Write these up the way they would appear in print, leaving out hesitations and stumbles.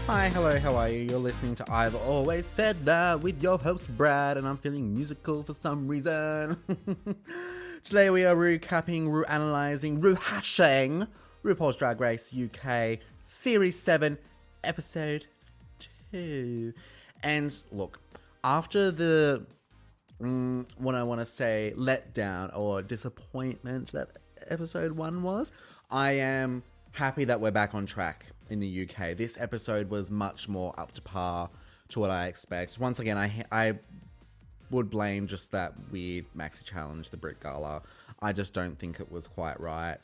Hi, hello, how are you? You're listening to I've Always Said That with your host Brad, and I'm feeling musical for some reason. Today we are recapping, reanalyzing, rehashing RuPaul's Drag Race UK Series 7 Episode 2. And look, after the, what I want to say, letdown or disappointment that Episode 1 was, I am happy that we're back on track in the UK. This episode was much more up to par to what I expect. Once again, I would blame just that weird Maxi Challenge, the Brit Gala. I just don't think it was quite right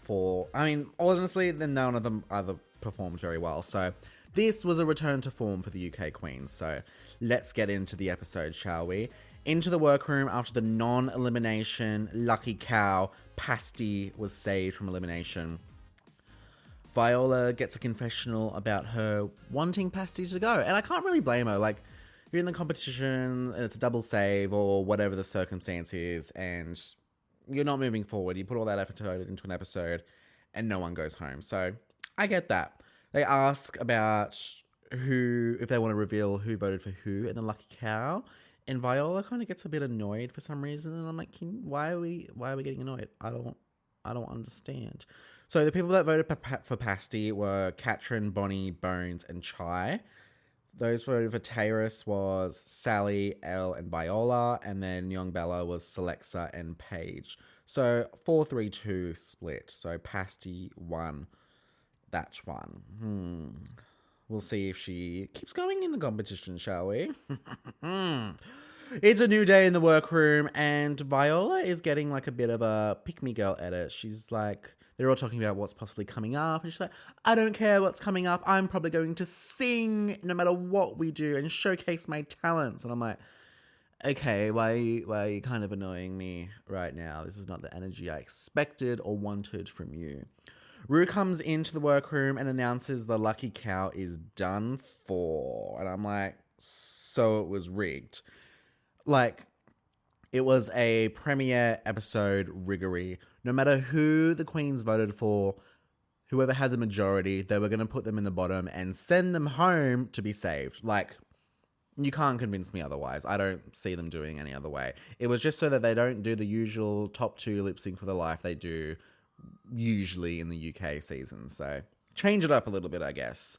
honestly, then none of them either performed very well. So this was a return to form for the UK Queens. So let's get into the episode, shall we? Into the workroom after the non-elimination lucky cow, Pasty was saved from elimination. Viola gets a confessional about her wanting Pasty to go. And I can't really blame her. Like, you're in the competition, and it's a double save or whatever the circumstance is, and you're not moving forward. You put all that effort into an episode, and no one goes home. So, I get that. They ask about if they want to reveal who voted for who in the Lucky Cow. And Viola kind of gets a bit annoyed for some reason. And I'm like, why are we getting annoyed? I don't understand. So the people that voted for Pasty were Katrin, Bonnie, Bones, and Chai. Those voted for Taurus was Sally, Elle, and Viola. And then Young Bella was Celexa and Paige. So 4-3-2 split. So Pasty won that one. We'll see if she keeps going in the competition, shall we? It's a new day in the workroom, and Viola is getting like a bit of a pick-me-girl edit. She's like, they're all talking about what's possibly coming up, and she's like, I don't care what's coming up. I'm probably going to sing no matter what we do and showcase my talents. And I'm like, okay, why are you kind of annoying me right now? This is not the energy I expected or wanted from you. Rue comes into the workroom and announces the Lucky Cow is done for. And I'm like, so it was rigged. Like, it was a premiere episode riggery. No matter who the queens voted for, whoever had the majority, they were going to put them in the bottom and send them home to be saved. Like, you can't convince me otherwise. I don't see them doing any other way. It was just so that they don't do the usual top 2 lip sync for their life they do usually in the UK season. So change it up a little bit, I guess.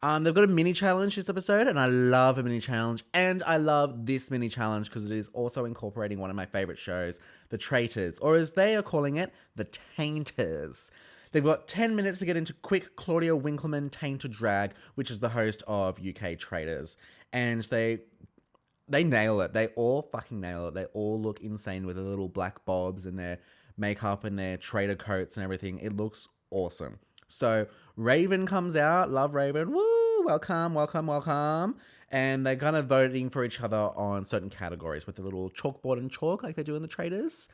They've got a mini challenge this episode, and I love a mini challenge, and I love this mini challenge because it is also incorporating one of my favorite shows, The Traitors, or as they are calling it, The Tainters. They've got 10 minutes to get into quick Claudia Winkleman Tainter Drag, which is the host of UK Traitors, and they nail it. They all fucking nail it. They all look insane with their little black bobs and their makeup and their traitor coats and everything. It looks awesome. So Raven comes out. Love Raven. Woo! Welcome. And they're kind of voting for each other on certain categories with a little chalkboard and chalk like they do in the Traitors.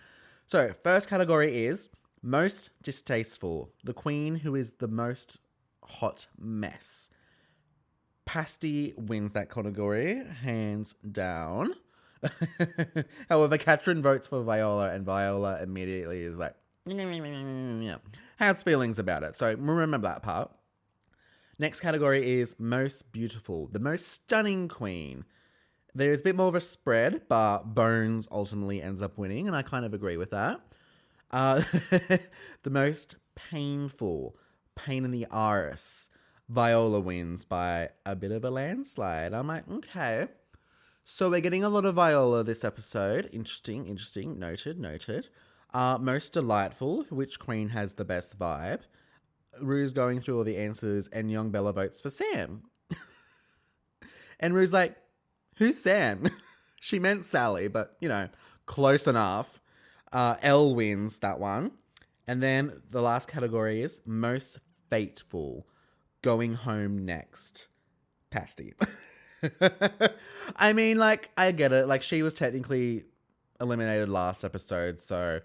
So first category is most distasteful. The queen who is the most hot mess. Pasty wins that category, hands down. However, Katrin votes for Viola, and Viola immediately is like, has feelings about it. So remember that part. Next category is most beautiful, the most stunning queen. There's a bit more of a spread, but Bones ultimately ends up winning, and I kind of agree with that. The most painful, pain in the arse. Viola wins by a bit of a landslide. I'm like, okay. So we're getting a lot of Viola this episode. Interesting. Noted. Most delightful, which queen has the best vibe? Rue's going through all the answers, and Young Bella votes for Sam. And Rue's like, who's Sam? She meant Sally, but, close enough. Elle wins that one. And then the last category is most fateful. Going home next. Pasty. I mean, I get it. She was technically eliminated last episode, so...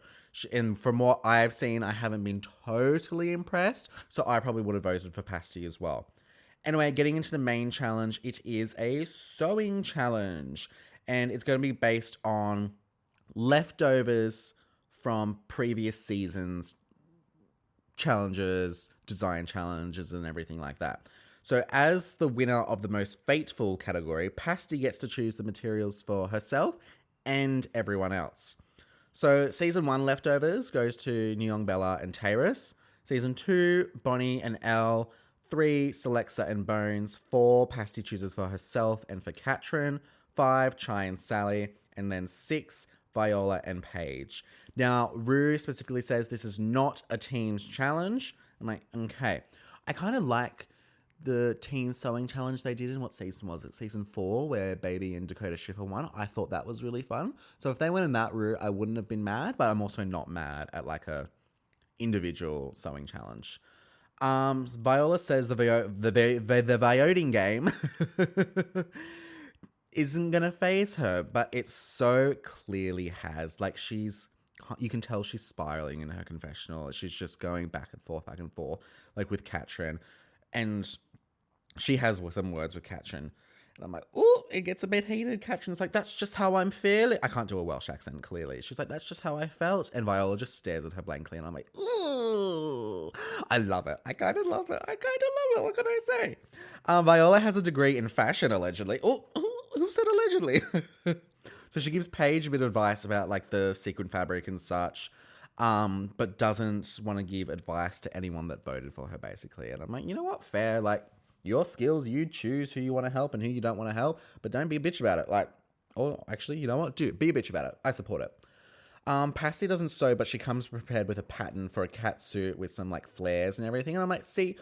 And from what I've seen, I haven't been totally impressed, so I probably would have voted for Pasty as well. Anyway, getting into the main challenge, it is a sewing challenge, and it's going to be based on leftovers from previous seasons, challenges, design challenges, and everything like that. So, as the winner of the most fateful category, Pasty gets to choose the materials for herself and everyone else. So, season 1 leftovers goes to Nyong Bella and Tayrus. Season 2, Bonnie and Elle. 3, Celexa and Bones. 4, Pasty chooses for herself and for Katrin. 5, Chai and Sally. And then 6, Viola and Paige. Now, Rue specifically says this is not a team's challenge. I'm like, okay. I kind of like the team sewing challenge they did in what season was it? Season 4, where Baby and Dakota Schiffer won. I thought that was really fun. So if they went in that route, I wouldn't have been mad, but I'm also not mad at like a individual sewing challenge. Viola says the voting game isn't gonna phase her, but it so clearly has. Like you can tell she's spiraling in her confessional. She's just going back and forth, like with Katrin, and she has some words with Katrin. And I'm like, oh, it gets a bit heated. Katrin's like, that's just how I'm feeling. I can't do a Welsh accent, clearly. She's like, that's just how I felt. And Viola just stares at her blankly. And I'm like, ooh, I love it. I kind of love it. What can I say? Viola has a degree in fashion, allegedly. Oh, who said allegedly? So she gives Paige a bit of advice about like the sequin fabric and such, but doesn't want to give advice to anyone that voted for her, basically. And I'm like, you know what? Fair. Like, your skills, you choose who you want to help and who you don't want to help, but don't be a bitch about it. Like, oh, actually, you know what? Be a bitch about it. I support it. Pasty doesn't sew, but she comes prepared with a pattern for a cat suit with some like flares and everything. And I'm like, see,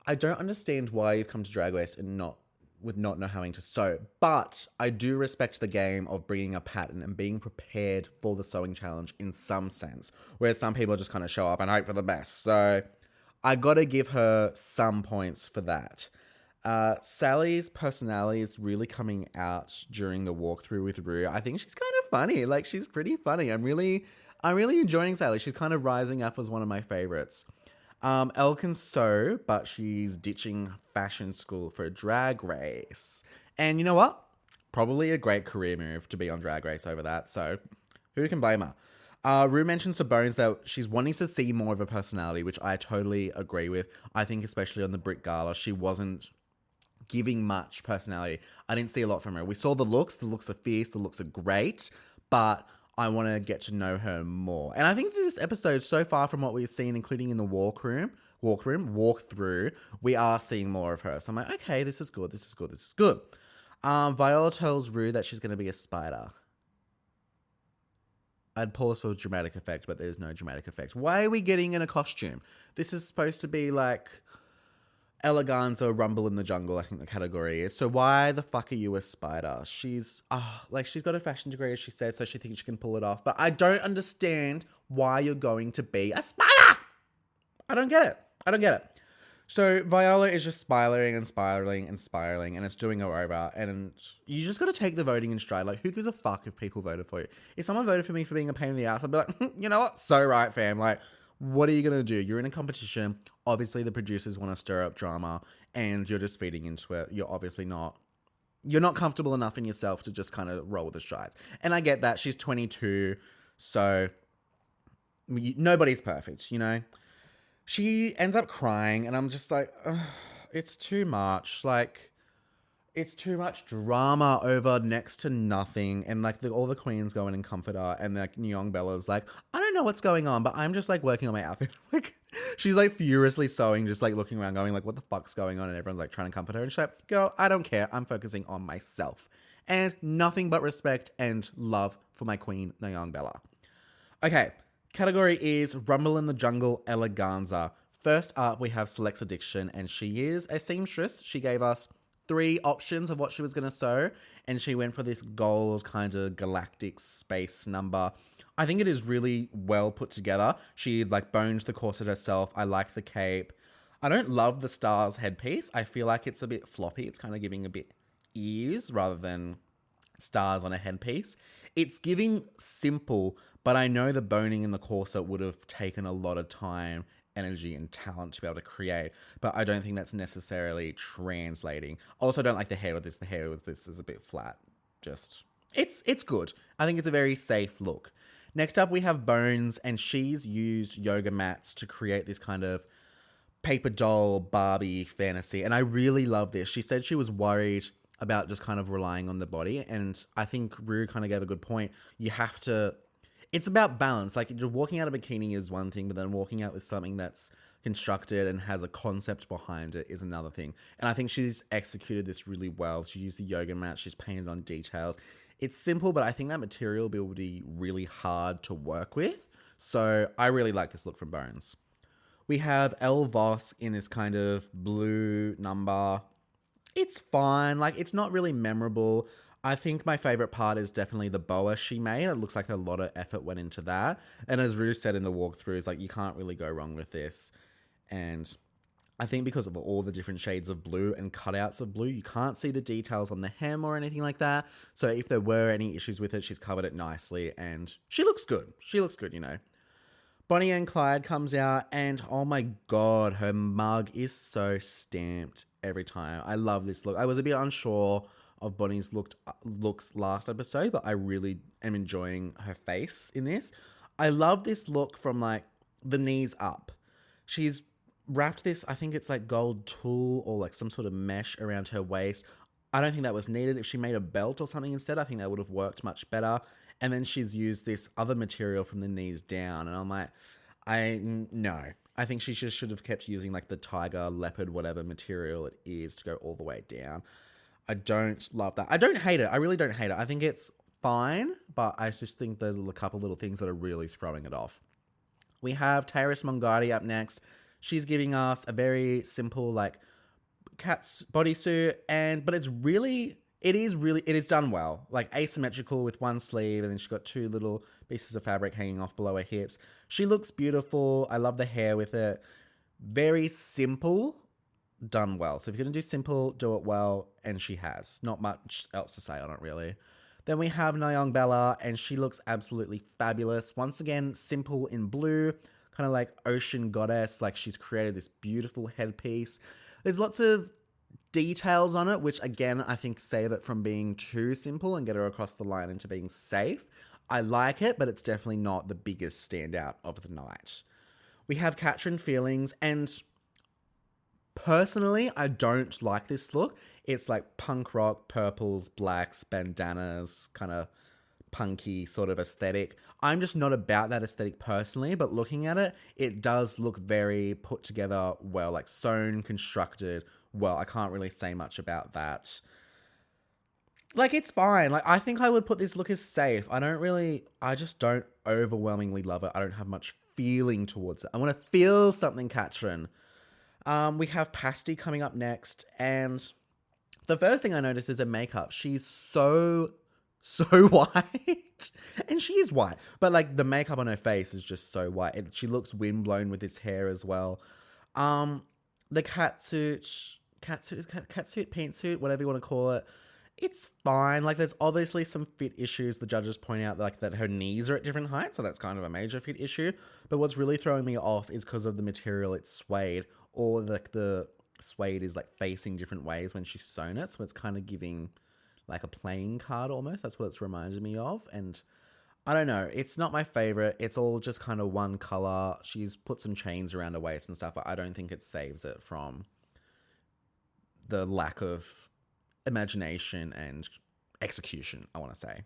I don't understand why you've come to Drag Race and not knowing to sew, but I do respect the game of bringing a pattern and being prepared for the sewing challenge in some sense, whereas some people just kind of show up and hope for the best. So I gotta give her some points for that. Sally's personality is really coming out during the walkthrough with Rue. I think she's kind of funny. Like, she's pretty funny. I'm really enjoying Sally. She's kind of rising up as one of my favorites. Elle can sew, but she's ditching fashion school for a Drag Race. And you know what? Probably a great career move to be on Drag Race over that. So who can blame her? Rue mentions to Bones that she's wanting to see more of her personality, which I totally agree with. I think especially on the Brit Gala, she wasn't giving much personality. I didn't see a lot from her. We saw the looks. The looks are fierce. The looks are great. But I want to get to know her more. And I think this episode, so far from what we've seen, including in the walkthrough, we are seeing more of her. So I'm like, okay, this is good. Viola tells Rue that she's going to be a spider. I'd pause for dramatic effect, but there's no dramatic effect. Why are we getting in a costume? This is supposed to be like Eleganza Rumble in the Jungle, I think the category is. So why the fuck are you a spider? She's got a fashion degree, as she said, so she thinks she can pull it off. But I don't understand why you're going to be a spider. I don't get it. So Viola is just spiraling, and it's doing her over. And you just got to take the voting in stride. Like, who gives a fuck if people voted for you? If someone voted for me for being a pain in the ass, I'd be like, you know what? So right, fam. Like, what are you going to do? You're in a competition. Obviously, the producers want to stir up drama, and you're just feeding into it. You're not comfortable enough in yourself to just kind of roll with the strides. And I get that. She's 22, so nobody's perfect, you know? She ends up crying, and I'm just like, it's too much. Like, it's too much drama over next to nothing. And like all the queens go in and comfort her, and like Nyong Bella's like, I don't know what's going on, but I'm just like working on my outfit. Like, she's like furiously sewing, just like looking around going like, what the fuck's going on? And everyone's like trying to comfort her, and she's like, girl, I don't care. I'm focusing on myself. And nothing but respect and love for my queen, Nyong Bella. Okay. Category is Rumble in the Jungle Eleganza. First up, we have Select's Addiction, and she is a seamstress. She gave us 3 options of what she was going to sew, and she went for this gold kind of galactic space number. I think it is really well put together. She like boned the corset herself. I like the cape. I don't love the stars headpiece. I feel like it's a bit floppy. It's kind of giving a bit ears rather than stars on a headpiece. It's giving simple, but I know the boning in the corset would have taken a lot of time, energy, and talent to be able to create, but I don't think that's necessarily translating. I also don't like the hair with this. The hair with this is a bit flat. It's good. I think it's a very safe look. Next up, we have Bones, and she's used yoga mats to create this kind of paper doll Barbie fantasy. And I really love this. She said she was worried about just kind of relying on the body. And I think Rue kind of gave a good point. You have to, it's about balance. Like, you're walking out of a bikini is one thing, but then walking out with something that's constructed and has a concept behind it is another thing. And I think she's executed this really well. She used the yoga mat. She's painted on details. It's simple, but I think that material will be really hard to work with. So I really like this look from Bones. We have Elle Voss in this kind of blue number. It's fine. Like, it's not really memorable. I think my favorite part is definitely the boa she made. It looks like a lot of effort went into that. And as Rue said in the walkthrough, it's like, you can't really go wrong with this. And I think because of all the different shades of blue and cutouts of blue, you can't see the details on the hem or anything like that. So if there were any issues with it, she's covered it nicely and she looks good. She looks good, you know. Bonnie and Clyde comes out and oh my god, her mug is so stamped every time. I love this look. I was a bit unsure of Bonnie's looks last episode, but I really am enjoying her face in this. I love this look from like the knees up. She's wrapped this, I think it's like gold tulle or like some sort of mesh around her waist. I don't think that was needed. If she made a belt or something instead, I think that would have worked much better. And then she's used this other material from the knees down. And I'm like, no. I think she just should have kept using like the tiger, leopard, whatever material it is to go all the way down. I don't love that. I don't hate it. I really don't hate it. I think it's fine, but I just think there's a couple little things that are really throwing it off. We have Tyrus Mongardi up next. She's giving us a very simple like cat's bodysuit, but it is done well. Like asymmetrical with one sleeve, and then she's got two little pieces of fabric hanging off below her hips. She looks beautiful. I love the hair with it. Very simple, done well. So if you're going to do simple, do it well, and she has. Not much else to say on it, really. Then we have Nyong Bella, and she looks absolutely fabulous. Once again, simple in blue, kind of like ocean goddess. Like, she's created this beautiful headpiece. There's lots of details on it, which again, I think save it from being too simple and get her across the line into being safe. I like it, but it's definitely not the biggest standout of the night. We have Katrin Feelings, and personally, I don't like this look. It's like punk rock, purples, blacks, bandanas, kind of punky sort of aesthetic. I'm just not about that aesthetic personally, but looking at it, it does look very put together well, like sewn, constructed well. I can't really say much about that. Like, it's fine. Like, I think I would put this look as safe. I just don't overwhelmingly love it. I don't have much feeling towards it. I want to feel something, Katrin. We have Pasty coming up next, and the first thing I noticed is her makeup. She's so white. And she is white. But, like, the makeup on her face is just so white. She looks windblown with this hair as well. The catsuit, pantsuit, whatever you want to call it. It's fine. Like, there's obviously some fit issues. The judges point out like that her knees are at different heights, so that's kind of a major fit issue. But what's really throwing me off is because of the material. It's suede, or like the suede is like facing different ways when she's sewn it, so it's kind of giving like a playing card almost. That's what it's reminded me of, and I don't know. It's not my favorite. It's all just kind of one color. She's put some chains around her waist and stuff, but I don't think it saves it from the lack of imagination and execution, I want to say.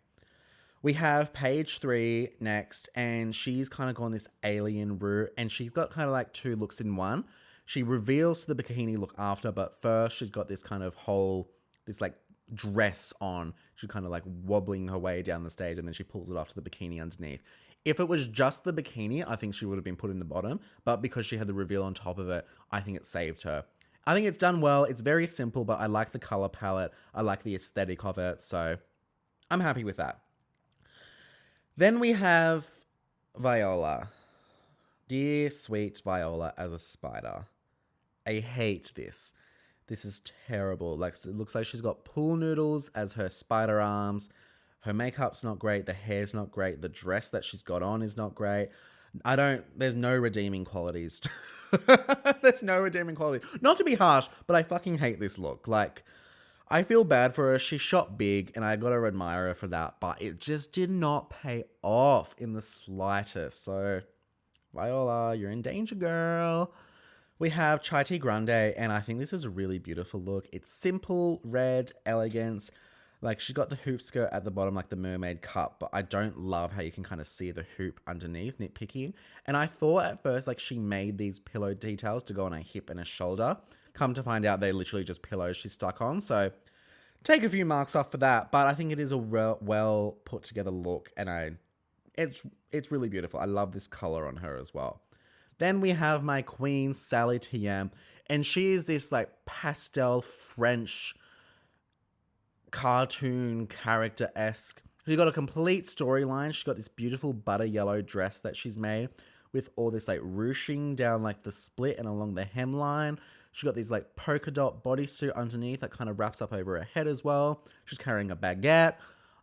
We have page 3 next, and she's kind of gone this alien route, and she's got kind of like two looks in one. She reveals the bikini look after, but first she's got this kind of this like dress on. She's kind of like wobbling her way down the stage, and then she pulls it off to the bikini underneath. If it was just the bikini, I think she would have been put in the bottom, but because she had the reveal on top of it, I think it saved her. I think it's done well. It's very simple, but I like the color palette. I like the aesthetic of it, so I'm happy with that. Then we have Viola. Dear sweet Viola as a spider. I hate this. This is terrible. Like, it looks like she's got pool noodles as her spider arms. Her makeup's not great. The hair's not great. The dress that she's got on is not great. There's no redeeming qualities. There's no redeeming quality. Not to be harsh, but I fucking hate this look. Like, I feel bad for her. She shot big, and I gotta admire her for that, but it just did not pay off in the slightest. So, Viola, you're in danger, girl. We have Chai Tea Grande, and I think this is a really beautiful look. It's simple, red, elegance. Like, she got the hoop skirt at the bottom, like the mermaid cut, but I don't love how you can kind of see the hoop underneath, nitpicking. And I thought at first, like, she made these pillow details to go on a hip and a shoulder. Come to find out, they're literally just pillows she stuck on. So, take a few marks off for that, but I think it is a well put together look, and it's really beautiful. I love this color on her as well. Then we have my queen, Sally TM, and she is this like pastel French cartoon character-esque. She's got a complete storyline. She's got this beautiful butter yellow dress that she's made with all this like ruching down like the split and along the hemline. She's got these like polka dot bodysuit underneath that kind of wraps up over her head as well. She's carrying a baguette.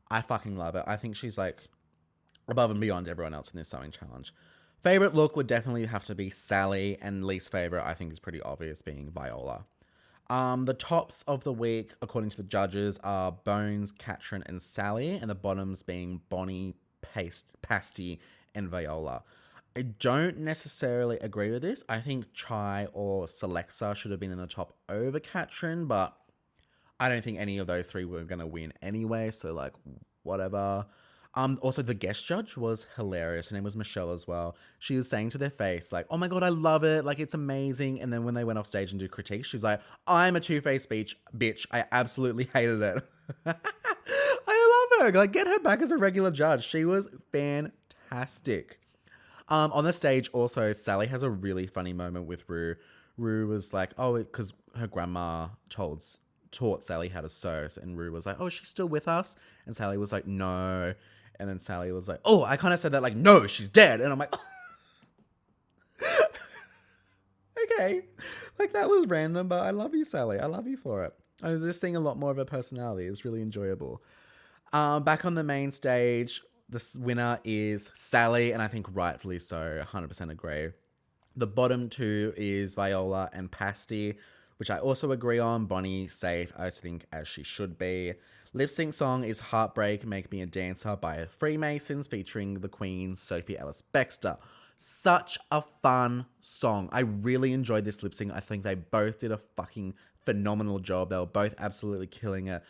I fucking love it. I think she's like above and beyond everyone else in this sewing challenge. Favorite look would definitely have to be Sally, and least favorite I think is pretty obvious, being Viola. The tops of the week, according to the judges, are Bones, Katrin, and Sally, and the bottoms being Bonnie, Pasty, and Viola. I don't necessarily agree with this. I think Chai or Selexa should have been in the top over Katrin, but I don't think any of those three were going to win anyway, so like, whatever. Also, the guest judge was hilarious. Her name was Michelle as well. She was saying to their face, like, oh my God, I love it. Like, it's amazing. And then when they went off stage and do critiques, she's like, I'm a two-faced bitch. I absolutely hated it. I love her. Like, get her back as a regular judge. She was fantastic. On the stage, also, Sally has a really funny moment with Rue. Rue was like, oh, because her grandma taught Sally how to sew. And Rue was like, oh, she's still with us? And Sally was like, no. And then Sally was like, oh, I kind of said that like, no, she's dead. And I'm like, oh. Okay. Like, that was random, but I love you, Sally. I love you for it. I was just seeing a lot more of her personality. It's really enjoyable. Back on the main stage, the winner is Sally, and I think rightfully so. 100% agree. The bottom two is Viola and Pasty, which I also agree on. Bonnie, safe, I think, as she should be. Lip sync song is Heartbreak, Make Me a Dancer by Freemasons, featuring the Queen, Sophie Ellis Bextor. Such a fun song. I really enjoyed this lip sync. I think they both did a fucking phenomenal job. They were both absolutely killing it.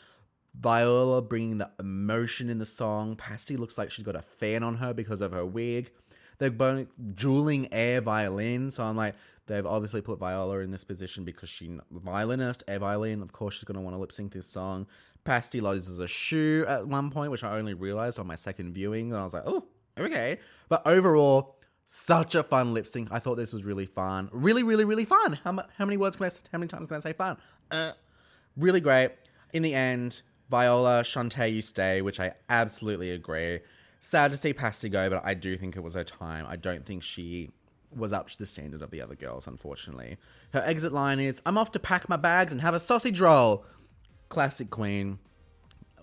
Viola bringing the emotion in the song. Pasty looks like she's got a fan on her because of her wig. They're both dueling air violin, so I'm like, they've obviously put Viola in this position because she's violinist, air violin. Of course, she's going to want to lip sync this song. Pasty loses a shoe at one point, which I only realized on my second viewing, and I was like, oh, okay. But overall, such a fun lip sync. I thought this was really fun. Really, really, really fun. How many times can I say fun? Really great. In the end, Viola, Shantae, you stay, which I absolutely agree. Sad to see Pasty go, but I do think it was her time. I don't think she was up to the standard of the other girls, unfortunately. Her exit line is, I'm off to pack my bags and have a sausage roll. Classic queen.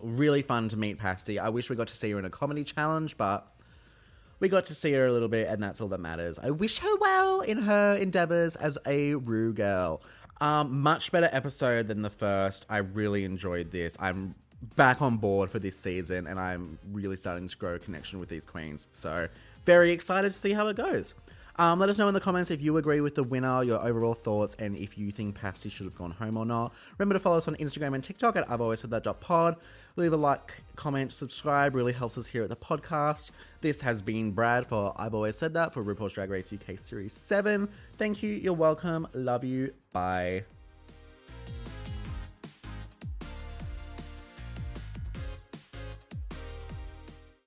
Really fun to meet Pasty. I wish we got to see her in a comedy challenge, but we got to see her a little bit, and that's all that matters. I wish her well in her endeavors as a Rue girl. Much better episode than the first. I really enjoyed this. I'm back on board for this season, and I'm really starting to grow a connection with these queens. So, very excited to see how it goes. Let us know in the comments if you agree with the winner, your overall thoughts, and if you think Pasty should have gone home or not. Remember to follow us on Instagram and TikTok at I've Always Said That pod. Leave a like, comment, subscribe. Really helps us here at the podcast. This has been Brad for I've Always Said That for RuPaul's Drag Race UK Series 7. Thank you. You're welcome. Love you. Bye.